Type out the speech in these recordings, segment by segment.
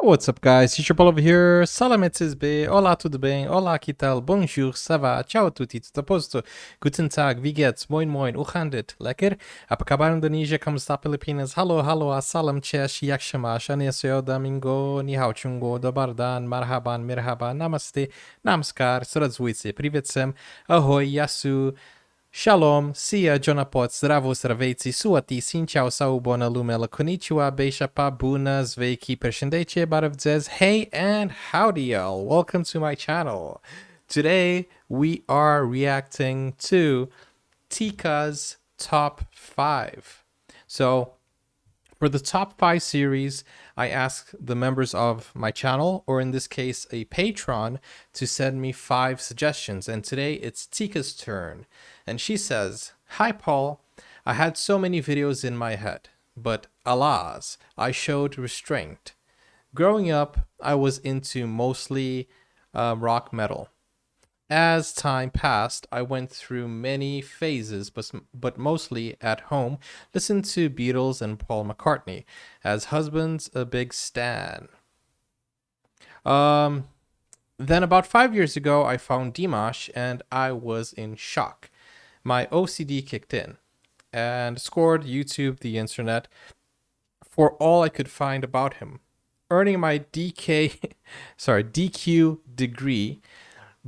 What's up, guys? Teacher Paul over here. Salam etzizbe. Olá, tudo bem? Olá, que tal? Bonjour, ça va? Ciao a tutti, tutto a posto? Guten Tag, wie geht's? Moin moin, hoe gaat het? Lekker? Apakabar Indonesia, como está Pilipinas? Hallo, hallo, assalam, chesh, yakshamash, aneseo, domingo, ni hao chungo, dobardan, marhaban, mirhaban, namaste, namaskar, sradzujcie, привет всем, ahoy, yasu, Shalom, Sia, Jonapot, Zdravo, Zdravejci, Suati, Sin Ciao, Sau, Bona, Lumela, Konnichiwa, Beishapa, Buna, Zveki, Pershendeche, Baravdzez, hey and howdy y'all, welcome to my channel. Today we are reacting to Tica's top 5. So for the top 5 series, I ask the members of my channel, or in this case a patron, to send me 5 suggestions, and today it's Tica's turn. And she says, "Hi Paul, I had so many videos in my head, but alas, I showed restraint. Growing up, I was into mostly rock metal. As time passed, I went through many phases, but mostly at home, listened to Beatles and Paul McCartney. As husbands, a big stan. Then about 5 years ago, I found Dimash and I was in shock. My OCD kicked in and scored YouTube, the internet, for all I could find about him. Earning my DQ degree,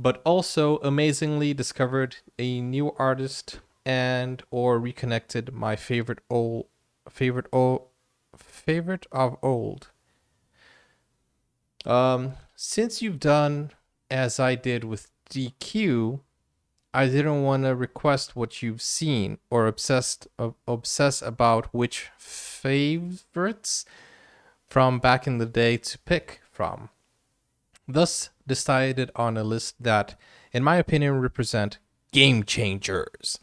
but also amazingly discovered a new artist and or reconnected my favorite of old. Since you've done as I did with DQ, I didn't want to request what you've seen or obsess about which favorites from back in the day to pick from. Thus decided on a list that, in my opinion, represent game changers.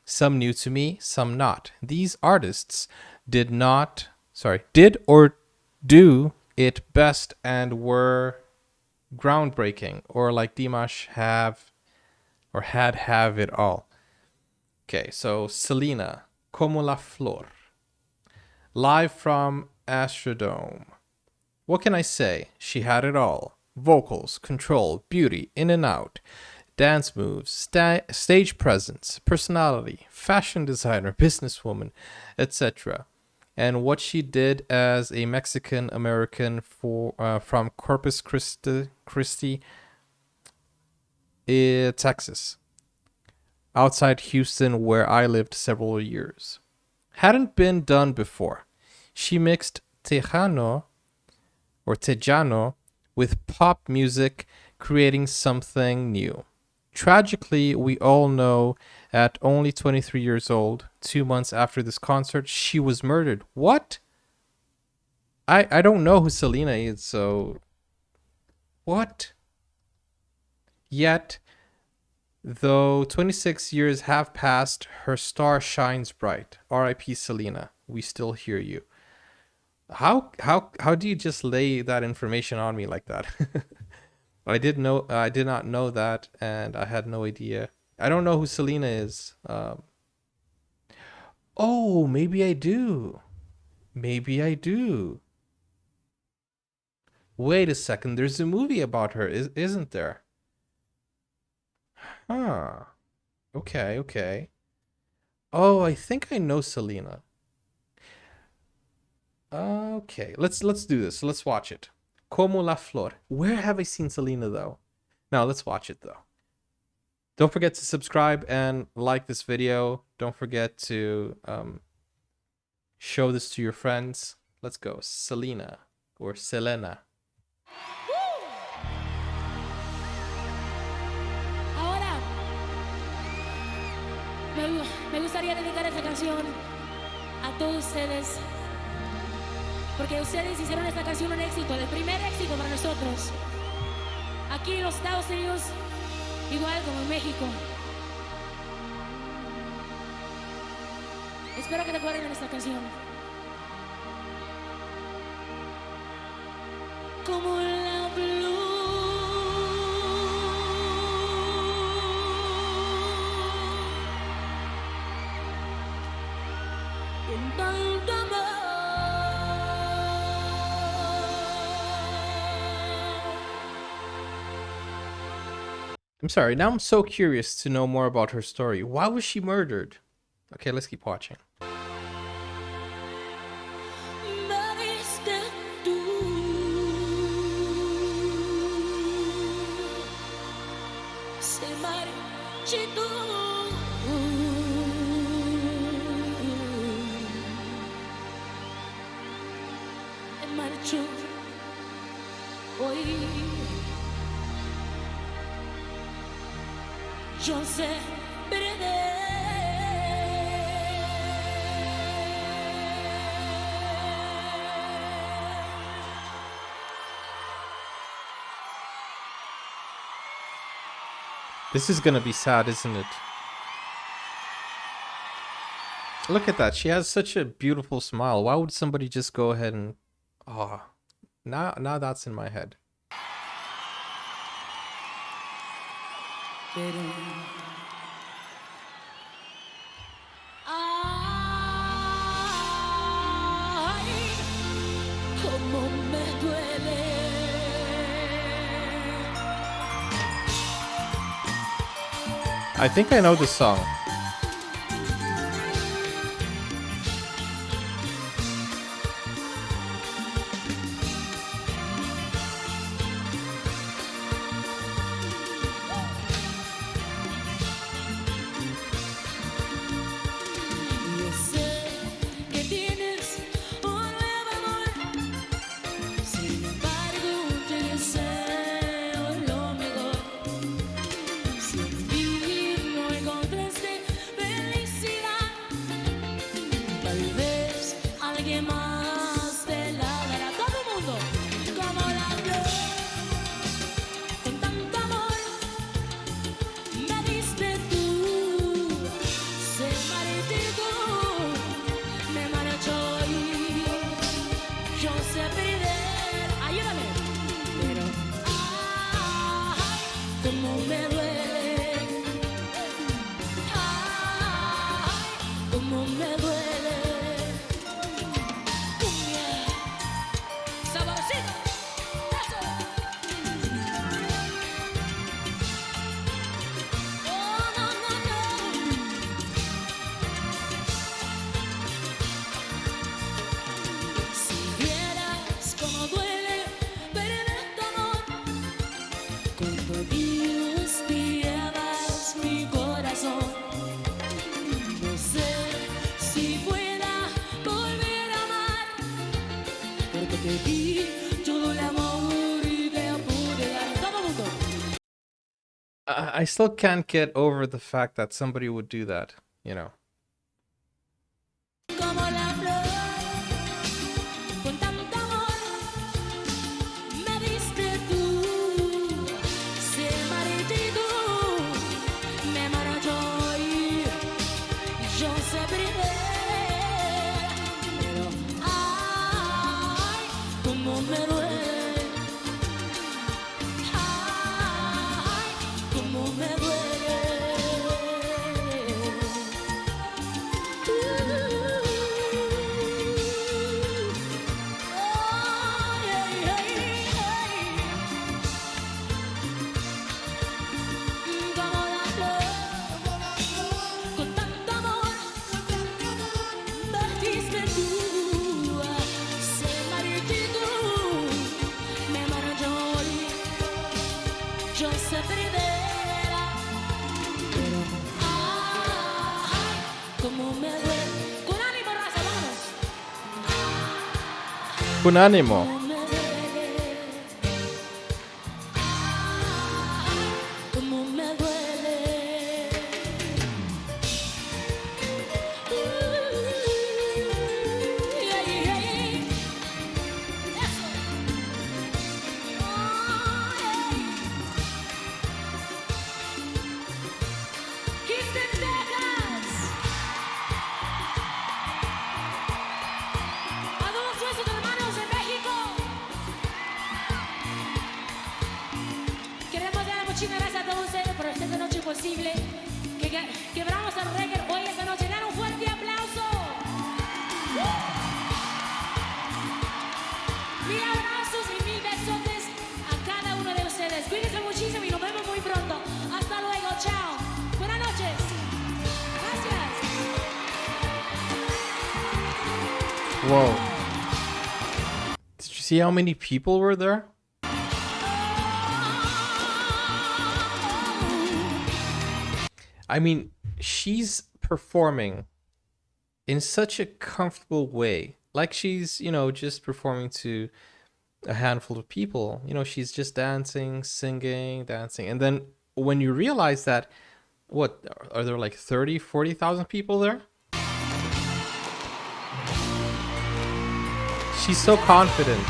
Some new to me, some not. These artists did or do it best and were groundbreaking, or like Dimash had it all. Okay, so Selena, Como la Flor, live from Astrodome. What can I say? She had it all. Vocals, control, beauty, in and out, dance moves, stage presence, personality, fashion designer, businesswoman, etc. And what she did as a Mexican American from Corpus Christi, Texas, outside Houston, where I lived several years. Hadn't been done before. She mixed Tejano with pop music, creating something new. Tragically, we all know at only 23 years old, 2 months after this concert, she was murdered. What? I don't know who Selena is, so... What? Yet, though 26 years have passed, her star shines bright. R.I.P. Selena. We still hear you. How do you just lay that information on me like that? I did not know that, and I had no idea. I don't know who Selena is. Oh, maybe I do. Maybe I do. Wait a second. There's a movie about her, isn't there? Huh. Okay. Oh, I think I know Selena. Okay, let's do this. Let's watch it. Como la Flor. Where have I seen Selena though? Now let's watch it though. Don't forget to subscribe and like this video. Don't forget to show this to your friends. Let's go. Selena or Selena. Ahora me gustaría dedicar esta canción a todos ustedes, porque ustedes hicieron esta canción un éxito, el primer éxito para nosotros. Aquí en los Estados Unidos, igual como en México. Espero que te acuerden de esta canción. Como la blue, con tanto amor. I'm sorry, now I'm so curious to know more about her story. Why was she murdered? Okay, let's keep watching. Yo sé perder. This is gonna be sad, isn't it? Look at that. She has such a beautiful smile. Why would somebody just go ahead and... Oh, now that's in my head. Pero ay, cómo me duele. I think I know this song. I still can't get over the fact that somebody would do that, you know. Con ánimo. Quebramos el récord hoy esta noche. Dan un fuerte aplauso. Mil abrazos y mil besotes a cada uno de ustedes. Cuídense muchísimo y nos vemos muy pronto. Whoa. Did you see how many people were there? I mean, she's performing in such a comfortable way. Like she's, you know, just performing to a handful of people. You know, she's just dancing, singing, dancing. And then when you realize that, what, are there like 30, 40,000 people there? She's so confident.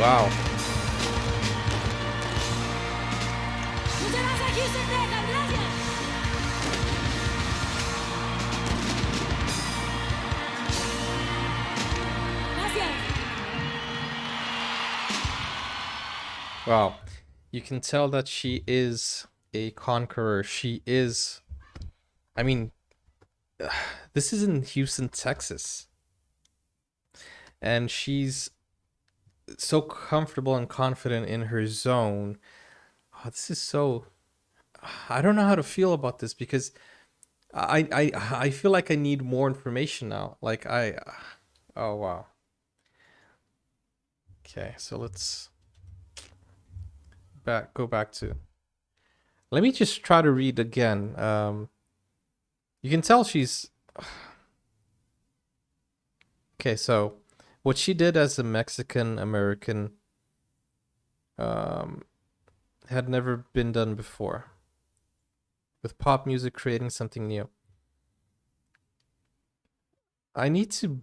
Wow. Muchas gracias, Houston, Texas. Gracias. Gracias. Wow. You can tell that she is a conqueror. She is, I mean, this is in Houston, Texas. And she's so comfortable and confident in her zone. Oh, this is so, I don't know how to feel about this because I feel like I need more information now. Like oh wow. Okay, so let's go back to, let me just try to read again. You can tell she's, okay, so what she did as a Mexican American had never been done before. With pop music creating something new. I need to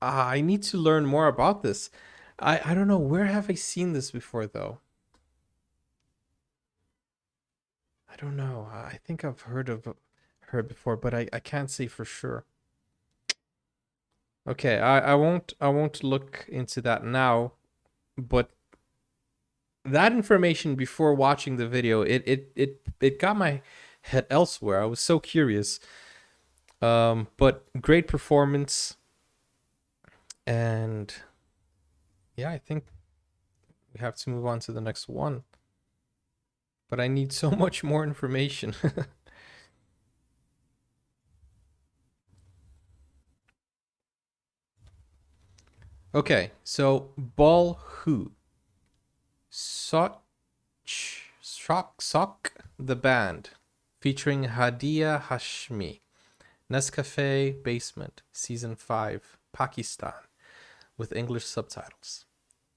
learn more about this. I don't know, where have I seen this before though? I don't know. I think I've heard of her before, but I can't say for sure. Okay, I won't look into that now, but that information before watching the video, it got my head elsewhere. I was so curious. But great performance, and yeah, I think we have to move on to the next one. But I need so much more information. Okay, so Ball Who? Soch, the band, featuring Hadiya Hashmi. NESCAFÉ Basement, Season 5, Pakistan, with English subtitles.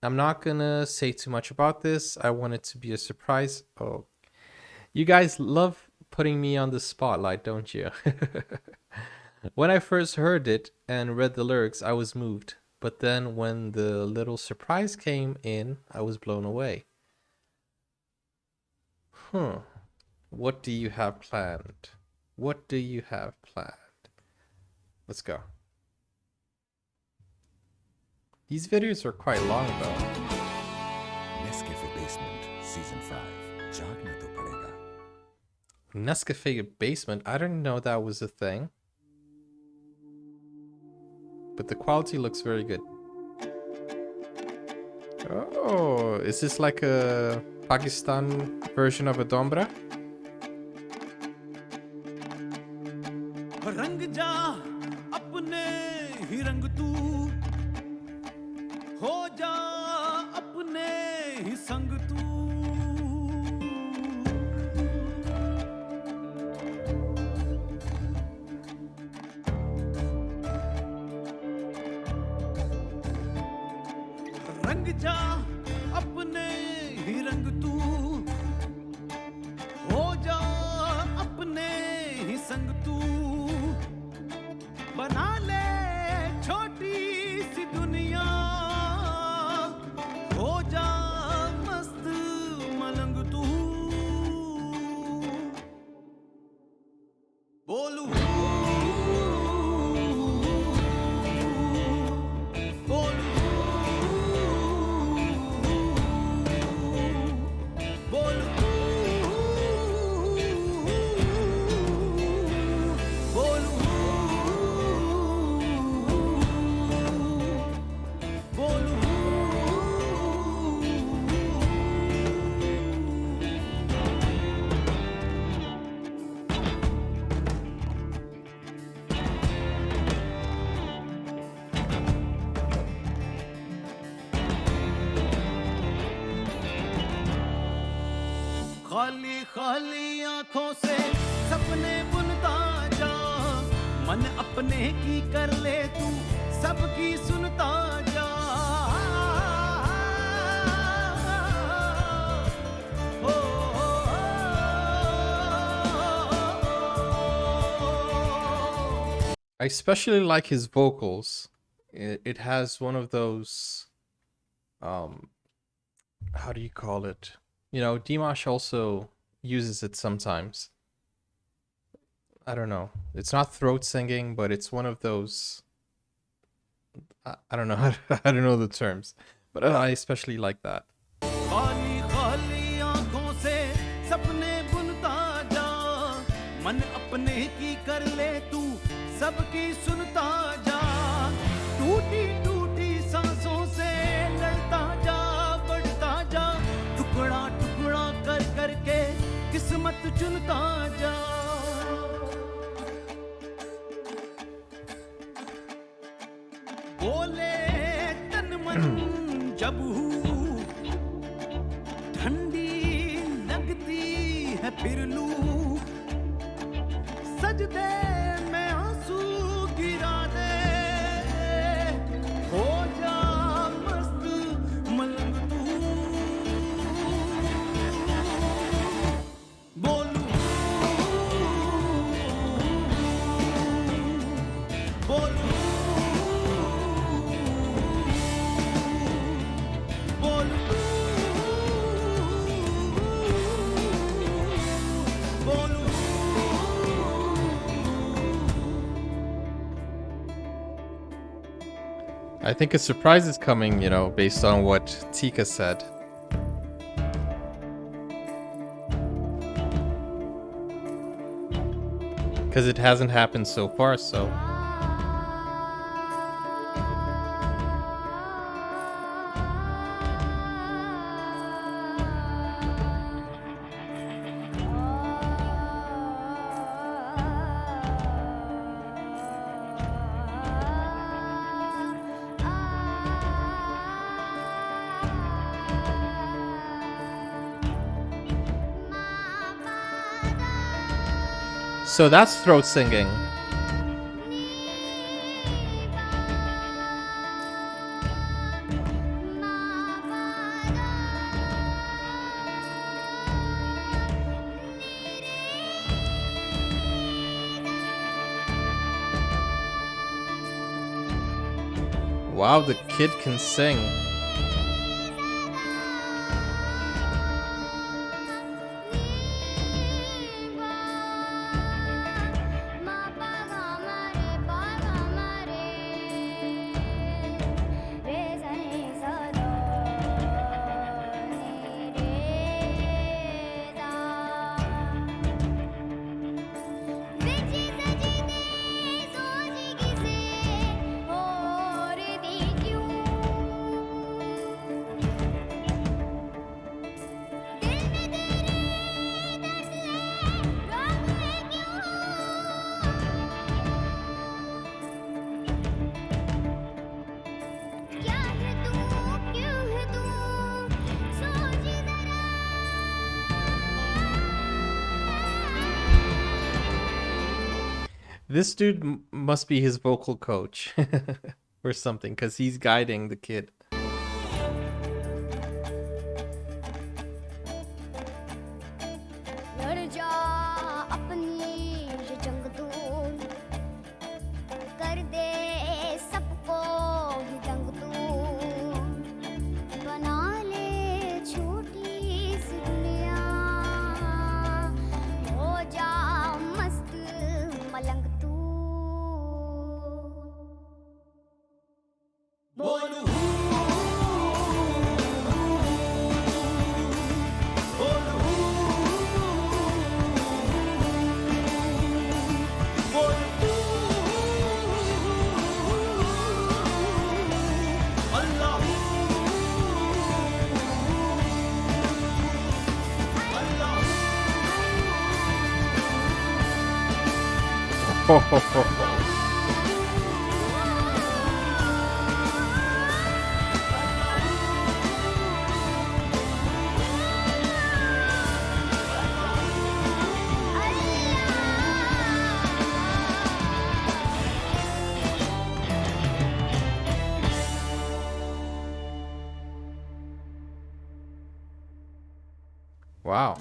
I'm not gonna say too much about this. I want it to be a surprise. Oh, you guys love putting me on the spotlight, don't you? When I first heard it and read the lyrics, I was moved. But then when the little surprise came in, I was blown away. What do you have planned? What do you have planned? Let's go. These videos are quite long though. NESCAFÉ Basement, Season 5. Jagna to padega. NESCAFÉ Basement, I didn't know that was a thing. But the quality looks very good. Oh, is this like a Pakistan version of a Dombra? रंग जा अपने ही रंग तू हो जा अपने ही संग तू रंग जा अपने ही रंग तू हो जा अपने ही संग तू बना ले छोटी सी दुनिया हो जा मस्त मलंग तू बोलू बोलू खाली खाली आंखों से सपने बुनता जा मन अपने की कर ले तू सबकी सुनता जा I especially like his vocals. It has one of those, how do you call it? You know, Dimash also uses it sometimes. I don't know. It's not throat singing, but it's one of those. I don't know. I don't know the terms, but I especially like that. खाली खाली आंखों से सपने बुनता जा मन अपने की कर ले तू सबकी सुनता जा टूटी टूटी सांसों से लड़ता जा बढ़ता जा टुकड़ा टुकड़ा कर कर के किस्मत चुनता जा बोले तन मन जब हूँ ठंडी लगती है फिर लू सजदे में आंसू गिरा दे हो जा मस्त मलंग तू बोलू बोलू I think a surprise is coming, you know, based on what Tica said. Because it hasn't happened so far, so. So that's throat singing. Wow, the kid can sing. This dude must be his vocal coach or something, because he's guiding the kid. Ho, ho, ho, ho. Wow.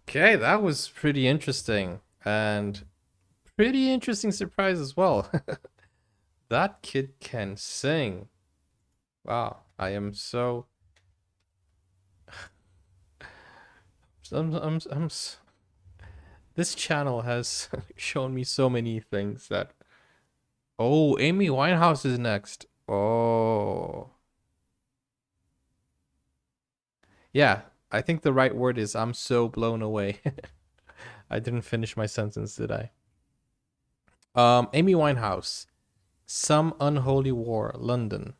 Okay, that was pretty interesting. And pretty interesting surprise as well. That kid can sing. Wow, I am so... This channel has shown me so many things that... Oh, Amy Winehouse is next. Oh. Yeah, I think the right word is I'm so blown away. I didn't finish my sentence, did I? Amy Winehouse. Some Unholy War, London.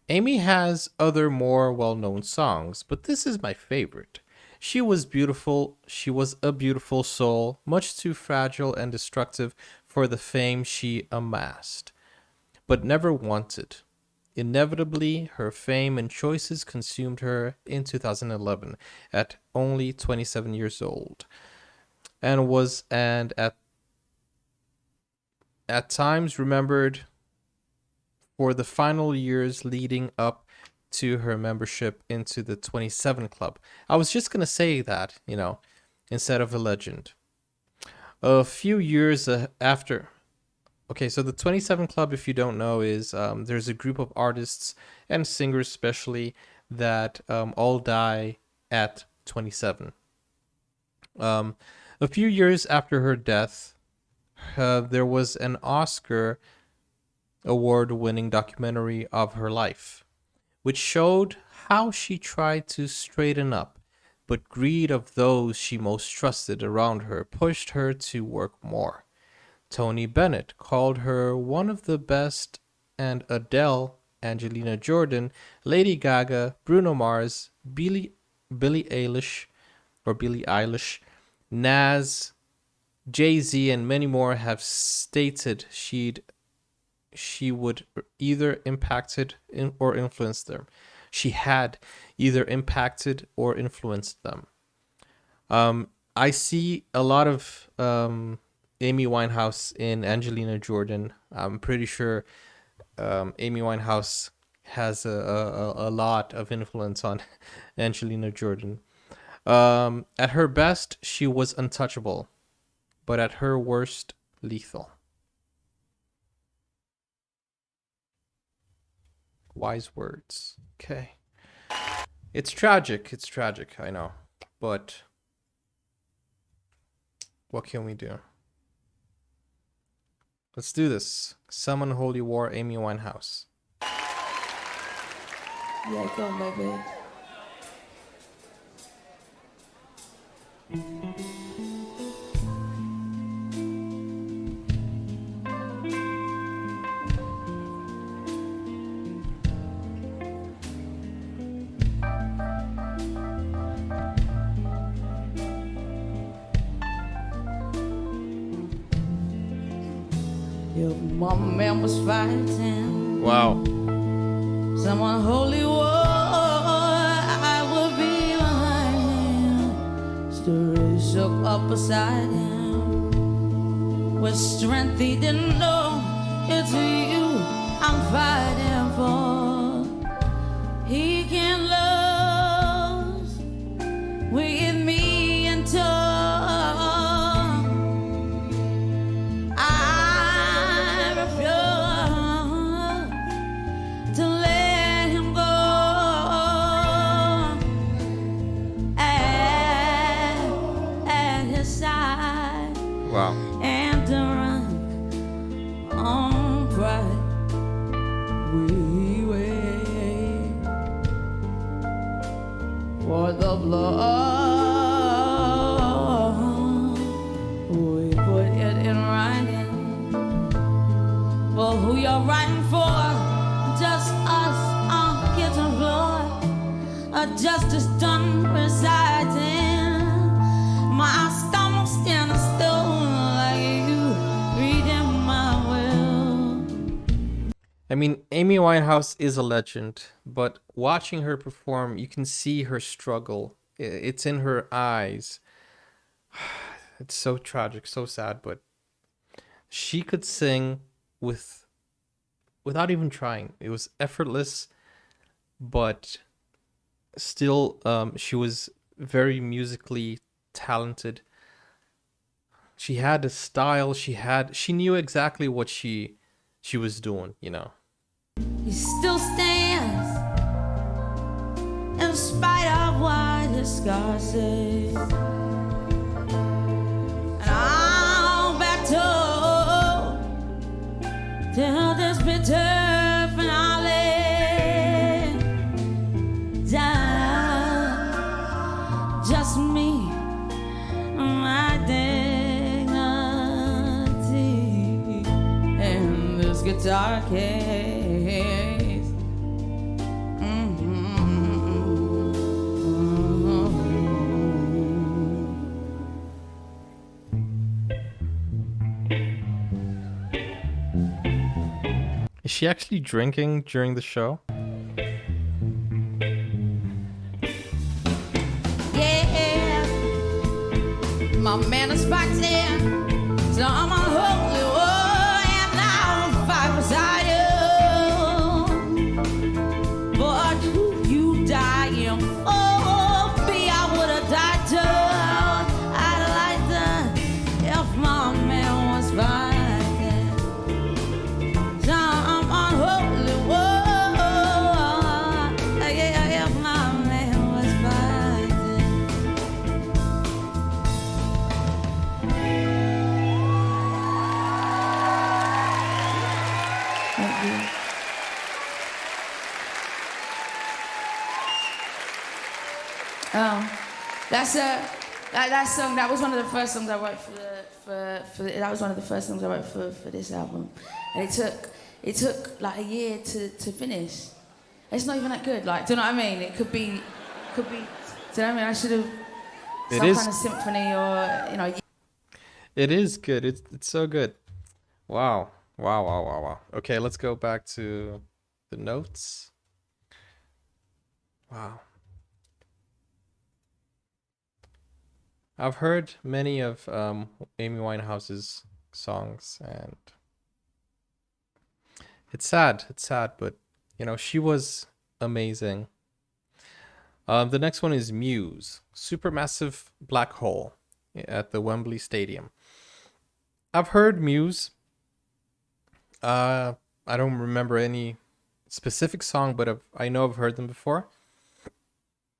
Amy has other more well-known songs, but this is my favorite. She was beautiful. She was a beautiful soul, much too fragile and destructive for the fame she amassed, but never wanted. Inevitably, her fame and choices consumed her in 2011 at only 27 years old, and at times remembered for the final years leading up to her membership into the 27 Club. I was just going to say that, instead of a legend. A few years after... Okay, so the 27 Club, if you don't know, is there's a group of artists and singers especially that all die at 27. A few years after her death, there was an Oscar award-winning documentary of her life, which showed how she tried to straighten up, but greed of those she most trusted around her pushed her to work more. Tony Bennett called her one of the best, and Adele, Angelina Jordan, Lady Gaga, Bruno Mars, Billie Eilish, Nas, Jay-Z, and many more have stated she would either impacted or influenced them. She had either impacted or influenced them. I see a lot of Amy Winehouse in Angelina Jordan. I'm pretty sure Amy Winehouse has a lot of influence on Angelina Jordan. At her best, she was untouchable, but at her worst, lethal. Wise words. Okay. It's tragic. It's tragic, I know. But what can we do? Let's do this. Some Unholy War, Amy Winehouse. Yeah, come, baby. Your mama man was fighting. Wow. Some unholy war, I will be behind him. Story shook up beside him. With strength he didn't know, it's you I'm fighting for. He can't lose with me until Wow. And to run on pride, we wait for the blood. We put it in writing for who you're writing for. Just us on kitchen floor, a justice done reciting. My stomach standing still. I mean, Amy Winehouse is a legend, but watching her perform, you can see her struggle. It's in her eyes. It's so tragic, so sad, but she could sing without even trying. It was effortless, but still, she was very musically talented. She had a style. She knew exactly what she was doing, you know. He still stands in spite of what his scars say. And I'm back to tell this bitter finale. Just me, my dignity, and this guitar case. Is she actually drinking during the show? My man is fighting, so I'm unholy, and I will fight beside you. But you dying for me, I would have died too. I'd like to if my man was fighting. So I'm unholy, yeah, if my man was fighting. That song. That was one of the first songs I wrote that was one of the first songs I wrote for this album, and it took like a year to finish. It's not even that good. Like, do you know what I mean? It could be. Do you know what I mean? I should have some kind of symphony or you know. It is good. It's so good. Wow. Okay, let's go back to the notes. Wow. I've heard many of Amy Winehouse's songs, and it's sad, but you know, she was amazing. The next one is Muse, Supermassive Black Hole at the Wembley Stadium. I've heard Muse. I don't remember any specific song, but I know I've heard them before.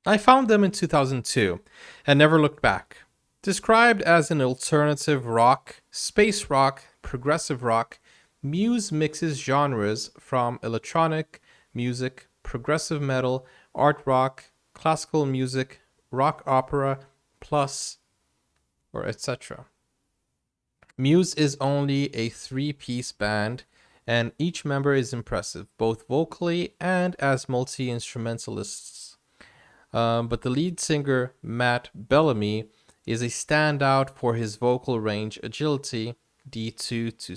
I found them in 2002 and never looked back. Described as an alternative rock, space rock, progressive rock, Muse mixes genres from electronic music, progressive metal, art rock, classical music, rock opera, plus, or etc. Muse is only a 3-piece band, and each member is impressive, both vocally and as multi-instrumentalists. But the lead singer, Matt Bellamy, is a standout for his vocal range agility, D2 to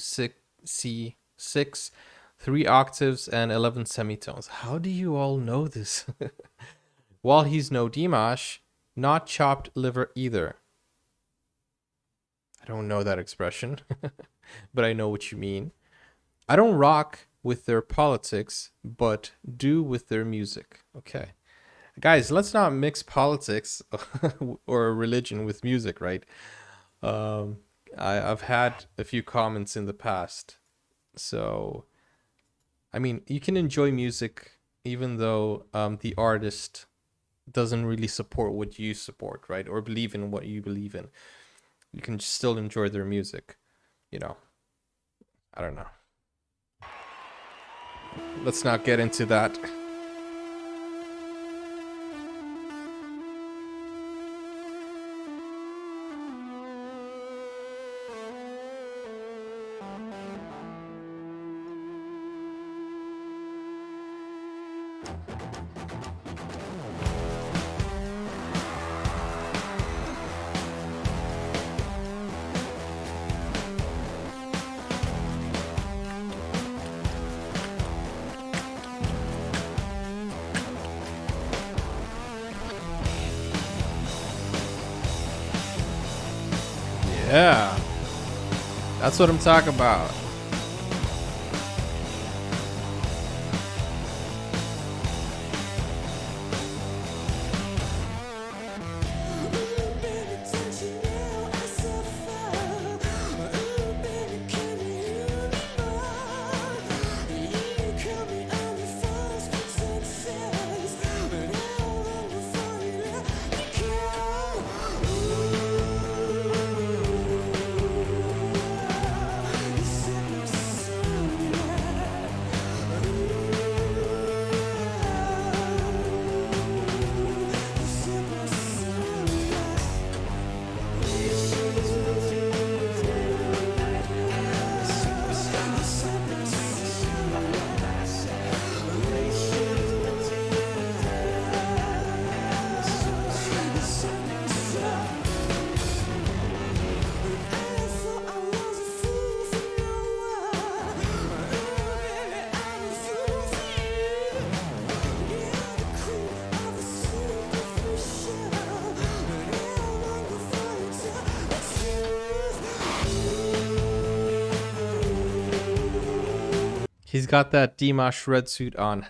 C6, 3 octaves and 11 semitones. How do you all know this? While he's no Dimash, not chopped liver either. I don't know that expression, but I know what you mean. I don't rock with their politics, but do with their music. Okay. Guys, let's not mix politics or religion with music, right? I've had a few comments in the past. So, I mean, you can enjoy music even though the artist doesn't really support what you support, right? Or believe in what you believe in. You can still enjoy their music, you know. I don't know. Let's not get into that. Yeah. That's what I'm talking about. He's got that Dimash red suit on.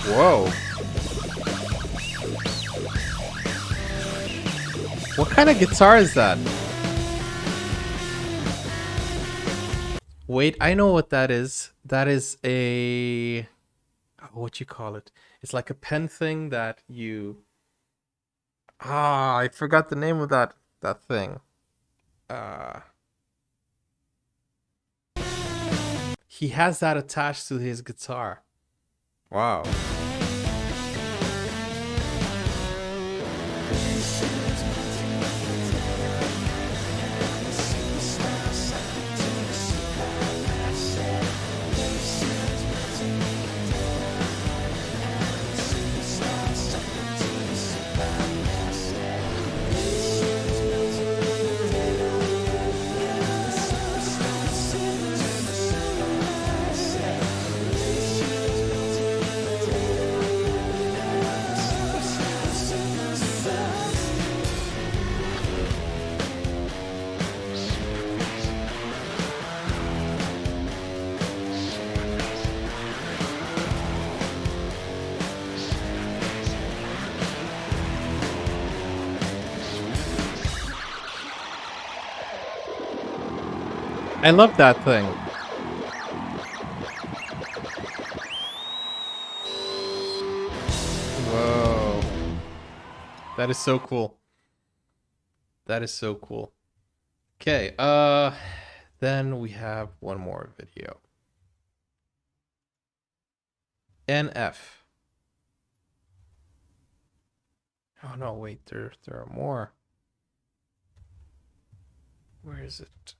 Whoa. What kind of guitar is that? Wait, I know what that is. That is a... what you call it? It's like a pen thing that you... I forgot the name of that thing. He has that attached to his guitar. Wow. I love that thing. Whoa. That is so cool. That is so cool. Okay, then we have one more video. NF. Oh no, wait, there are more. Where is it?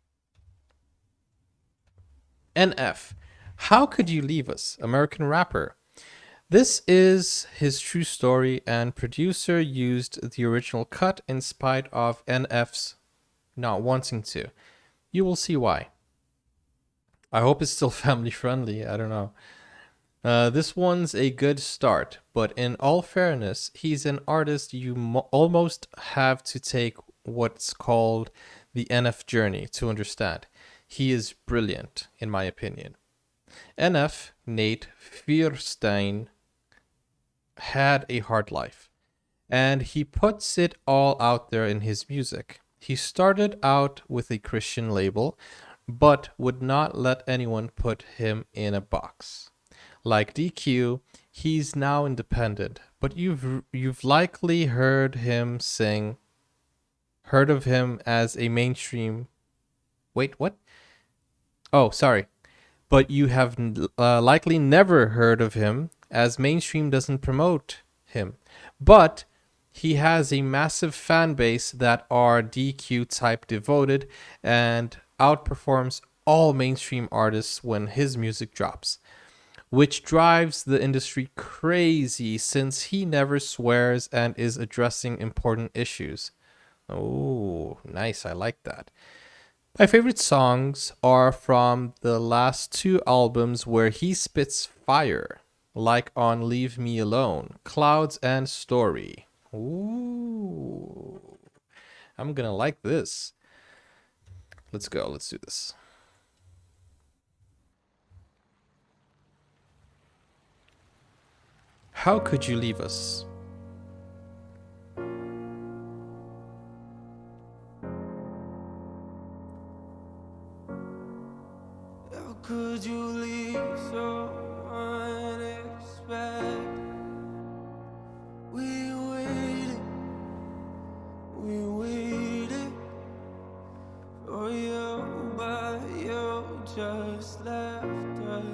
NF. How could you leave us? American rapper. This is his true story, and producer used the original cut in spite of NF's not wanting to. You will see why. I hope it's still family friendly. I don't know. This one's a good start, but in all fairness, he's an artist you almost have to take what's called the NF journey to understand. He is brilliant, in my opinion. NF, Nate Fierstein, had a hard life, and he puts it all out there in his music. He started out with a Christian label, but would not let anyone put him in a box. Like DQ, he's now independent, but you've likely heard of him as a mainstream... Wait, what? Oh, sorry. But you have likely never heard of him, as mainstream doesn't promote him. But he has a massive fan base that are DQ type devoted and outperforms all mainstream artists when his music drops, which drives the industry crazy since he never swears and is addressing important issues. Oh, nice. I like that. My favorite songs are from the last two albums where he spits fire, like on Leave Me Alone, Clouds and Story. Ooh, I'm gonna like this. Let's go. Let's do this. How could you leave us? How could you leave so unexpected? We waited for you, but you just left us.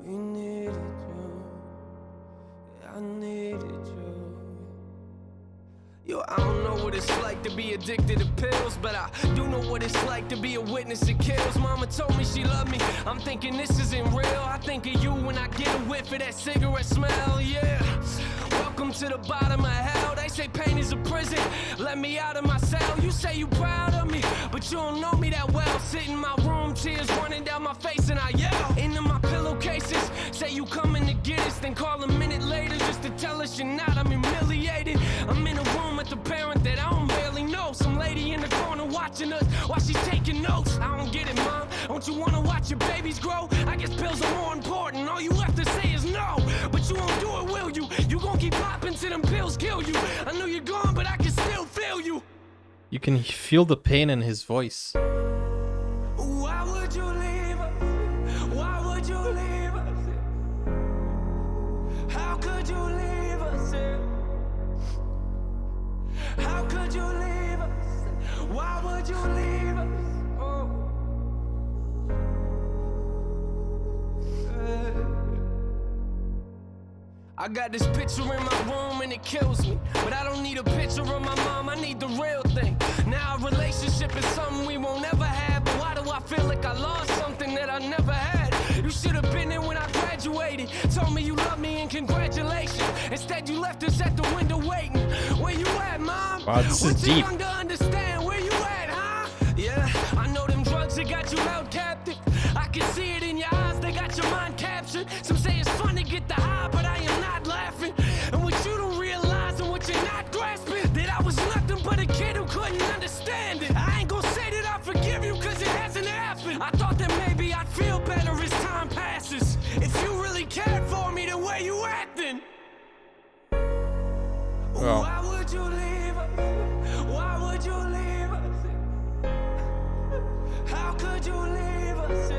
We needed you, I needed you. Yo, I don't know what it's like to be addicted to pills, but I do know what it's like to be a witness to kills. Mama told me she loved me, I'm thinking this isn't real. I think of you when I get a whiff of that cigarette smell, yeah. Welcome to the bottom of hell. They say pain is a prison, let me out of my cell. You say you proud of me, but you don't know me that well. Sit in my room, tears running down my face, and I yell into my pillowcases. Say you coming to get us, then call a minute later just to tell us you're not. I'm humiliated. I'm in a room with the parent that I don't barely know. Some lady in the corner watching us while she's taking notes. I don't get it, mom. Don't you wanna watch your babies grow? I guess pills are more important. All you have to say is no, but you won't do it, will you? You gon' keep popping till them pills kill you. I know you're gone, but I can still feel you. You can feel the pain in his voice. Why would you leave us? Why would you leave us? How could you leave us? How could you leave us? Why would you leave us? Oh. I got this picture in my room and it kills me, but I don't need a picture of my mom, I need the real thing. Now a relationship is something we won't ever have, but why do I feel like I lost something that I never had? You should have been there when I graduated, told me you love me and congratulations. Instead you left us at the window waiting. Where you at, mom? Wow, this is deep. Young to understand where you at, huh? Yeah, I know them drugs that got you held captive. I can see it in your eyes, they got your mind captured. Some say it's fun to get the high, but I am not laughing. And what you don't realize and what you're not grasping, that I was nothing but a kid who couldn't understand it. I ain't gonna say that I forgive you cause it hasn't happened. I thought that maybe I'd feel better as time passes. If you really cared for me, then where you at then? Well. Why would you leave us? Why would you leave us? How could you leave us?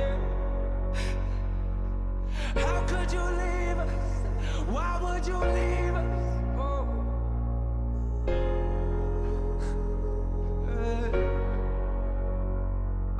How could you leave us? Why would you leave us? Oh.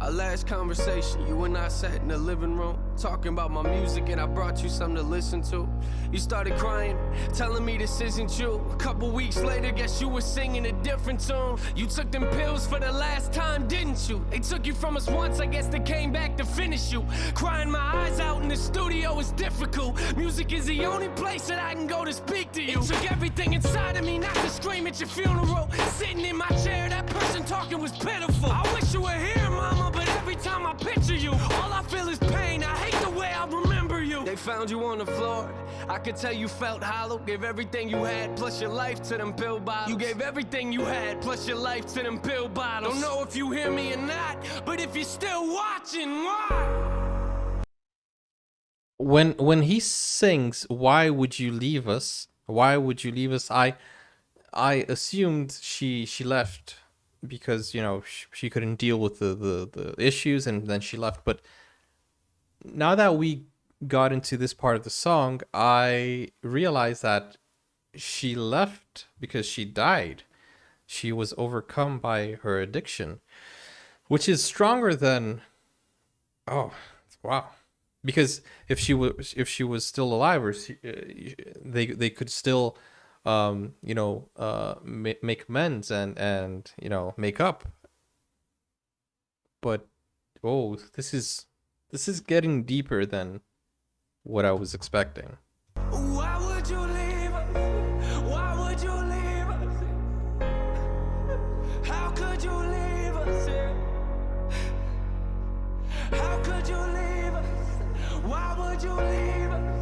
Our last conversation, you and I sat in the living room talking about my music, and I brought you something to listen to. You started crying, telling me this isn't you. A couple weeks later, guess you were singing a different tune. You took them pills for the last time, didn't you? They took you from us once, I guess they came back to finish you. Crying my eyes out in the studio is difficult. Music is the only place that I can go to speak to you. It took everything inside of me not to scream at your funeral. Sitting in my chair, that person talking was pitiful. I wish you were here, mama, but every time I picture you, all I feel is pain. I hate the way I remember you. They found you on the floor. I could tell you felt hollow. Gave everything you had plus your life to them pill bottles. You gave everything you had plus your life to them pill bottles. Don't know if you hear me or not, but if you're still watching, why? When he sings, "Why would you leave us? Why would you leave us?" I assumed she left because, you know, she couldn't deal with the issues, and then she left. But now that we got into this part of the song, I realized that she left because she died. She was overcome by her addiction, which is stronger than Oh, wow. Because if she was still alive, or they could still make amends and make up. But oh, this is getting deeper than what I was expecting. Why would you leave us? Why would you leave us? How could you leave us? How could you leave us? Why would you leave us?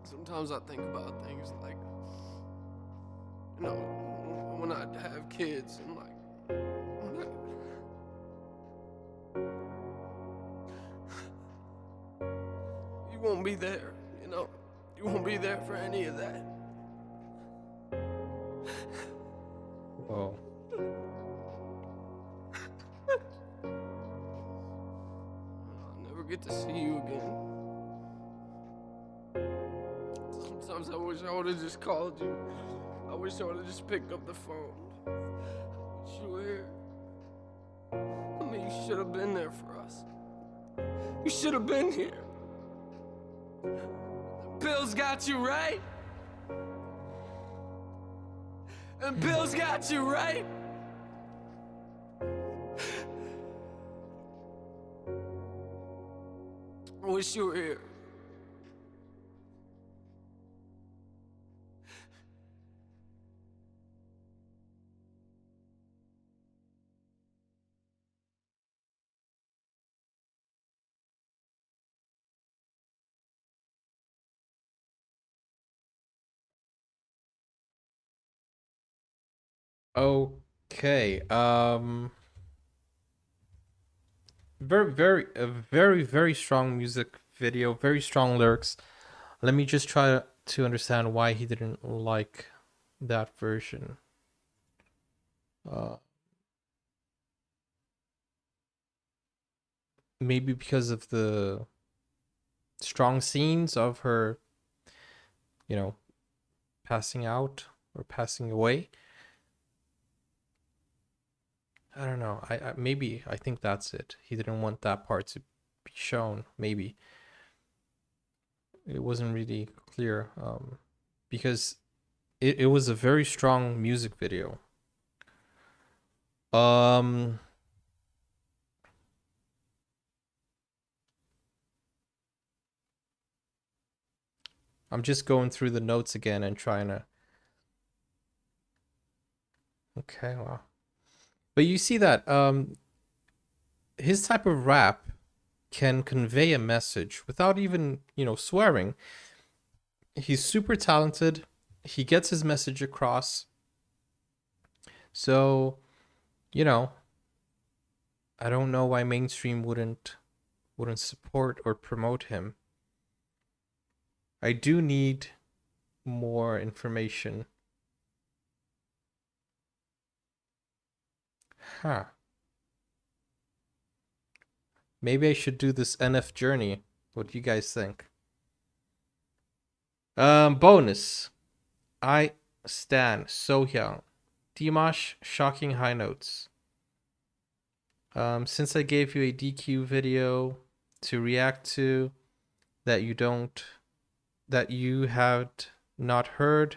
Sometimes I think about things like, when I have kids and you won't be there, you won't be there for any of that. Whoa. I'll never get to see you again. Sometimes I wish I would have just called you. I wish I would have just picked up the phone. I wish you were here. I mean, you should have been there for us. You should have been here. Bill's got you right. And Bill's got you right. I wish you were here. Okay. Very strong music video, very strong lyrics. Let me just try to understand why he didn't like that version. Maybe because of the strong scenes of her, passing out or passing away. I don't know. I think that's it. He didn't want that part to be shown. Maybe it wasn't really clear, because it was a very strong music video. I'm just going through the notes again and trying to. Okay, wow. But you see that his type of rap can convey a message without even, swearing. He's super talented. He gets his message across. So, I don't know why mainstream wouldn't support or promote him. I do need more information. Huh. Maybe I should do this NF journey. What do you guys think? Bonus. I stan Sohyang. Dimash, shocking high notes. Since I gave you a DQ video to react to that you had not heard,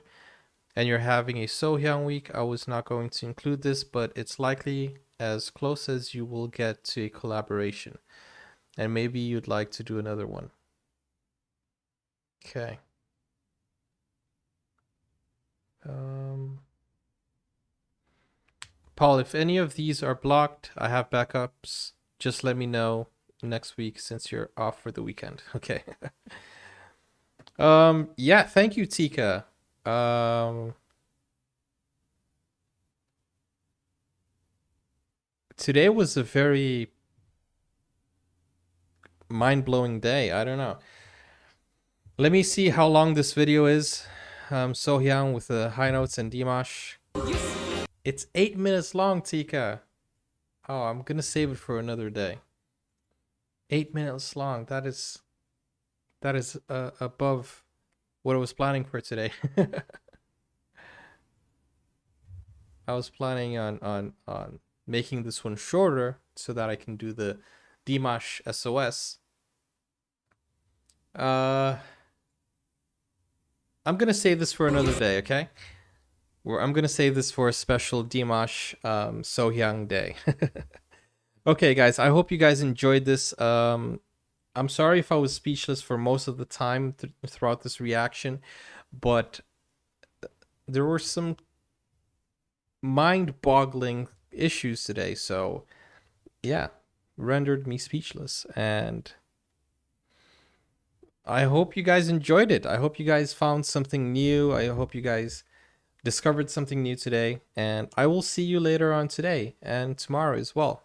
and you're having a Sohyang week, I was not going to include this, but it's likely as close as you will get to a collaboration. And maybe you'd like to do another one. Okay. Paul, if any of these are blocked, I have backups. Just let me know next week since you're off for the weekend. Okay. Yeah, thank you, Tica. Today was a very mind-blowing day. I don't know. Let me see how long this video is. Sohyang with the high notes and Dimash. It's 8 minutes long, Tica. Oh, I'm gonna save it for another day. 8 minutes long. That is above what I was planning for today. I was planning on making this one shorter so that I can do the Dimash SOS. I'm gonna save this for another day, okay? I'm gonna save this for a special Dimash Sohyang day. Okay, guys, I hope you guys enjoyed this. I'm sorry if I was speechless for most of the time throughout this reaction, but there were some mind-boggling issues today, so yeah, rendered me speechless. And I hope you guys enjoyed it. I hope you guys found something new. I hope you guys discovered something new today, and I will see you later on today and tomorrow as well.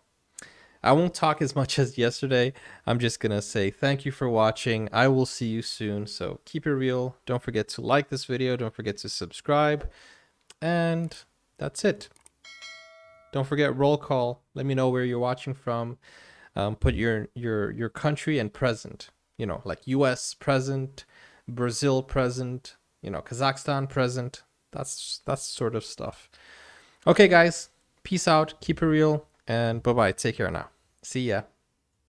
I won't talk as much as yesterday. I'm just gonna say thank you for watching. I will see you soon, so keep it real. Don't forget to like this video. Don't forget to subscribe, and that's it. Don't forget roll call. Let me know where you're watching from. Put your country and present. You know, like US present, Brazil present, you know, Kazakhstan present. That's sort of stuff. Okay, guys. Peace out. Keep it real. And bye-bye. Take care now. See ya.